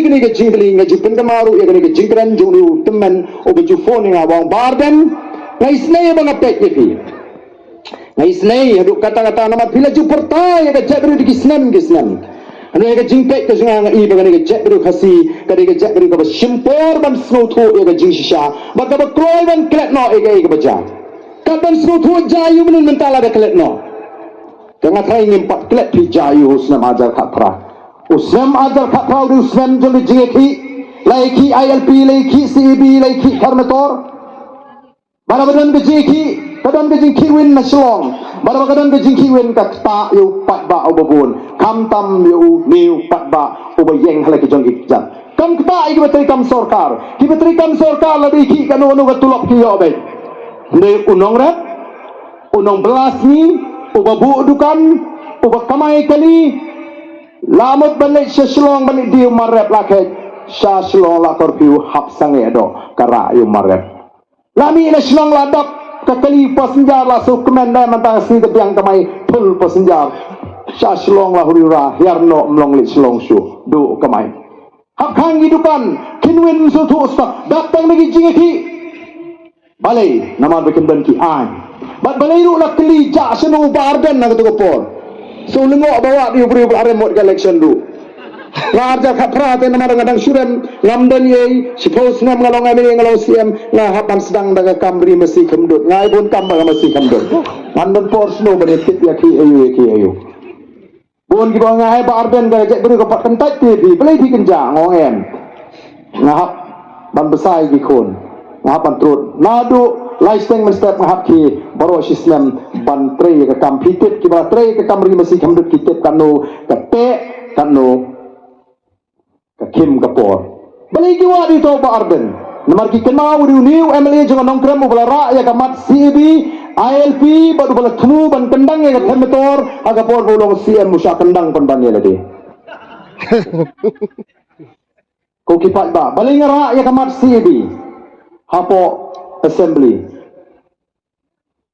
gini ke jingli ngaji pendamaru ya gini ke jingkran junu teman obeju phone nga wang barden ngai snei bang apek ye ngai snei aduk kata-kata nama bila ju pertai ya ke jabru di kisnan anu ya ke jingpek ke sunga ngai bang ke jabru khasi ke jabru ke shimpor ban snuthu ya ke jingsha baka ba kroy ban klet no ya ke baja kapan snuthu jayu men mentala de klet no tengah trai ngimpat klet di jayu usnam ajar khatra usnam ajar khatra usnam joli jingeki laiki ILP laiki CEB laiki karmator barabadan ke jingeki kadang ke jingki win naslong barabadan ke jingki win kata yu pat ba obabun kam tam yu niu pat ba obayeng halaki jongki jat kam kata iki betrikam sorkar ki betrikam sorkar ladi ki kanu katulok ki yo be ne unong rat unong belas ni ubabu dukan ubak kamai kali lamut balik seslong balik diu marep laket seslong lakor piu hap sange do kara yu marep lami seslong ladak kekali pasenjar la su kemenda mentang si tebiang kamai pul pasenjar seslong la hurira yarno mlong li selong su do kamai hap khang hidupan kinwin su tu usta datang lagi jingeki balai nama bikin benki ai bat balairu nak keli jak senu barden nak tu kopor so lengo bawa di ubri remote election du larja khapra te nama ngadang surem ngamdan ye suppose ngam ngalong ami ngalong CM nga hapan sedang daga kamri mesti kemdut ngai pun kambang mesti kemdut mandan por snow benefit ya ki ayu bon ki bang ngai barden ga jek beri kapat kentai TV belai di kenjang ngem ngahap ban besai ki kon ngapan trut nadu lifestyle mestap ngahap ki baro Islam ban tre ke kampitit ki ba tre ke kamri mesti kemdut kitip kanu kate kanu kakim kapor balik wa di to ba arden namar ki kenau di new MLA jangan nongkrem ubala ra ya kamat CB ILP badu bala temu ban kendang ya ke motor aga por bolong CM musa kendang pan ban ya lade ko kipat ba balik ra ya kamat CB hapo assembly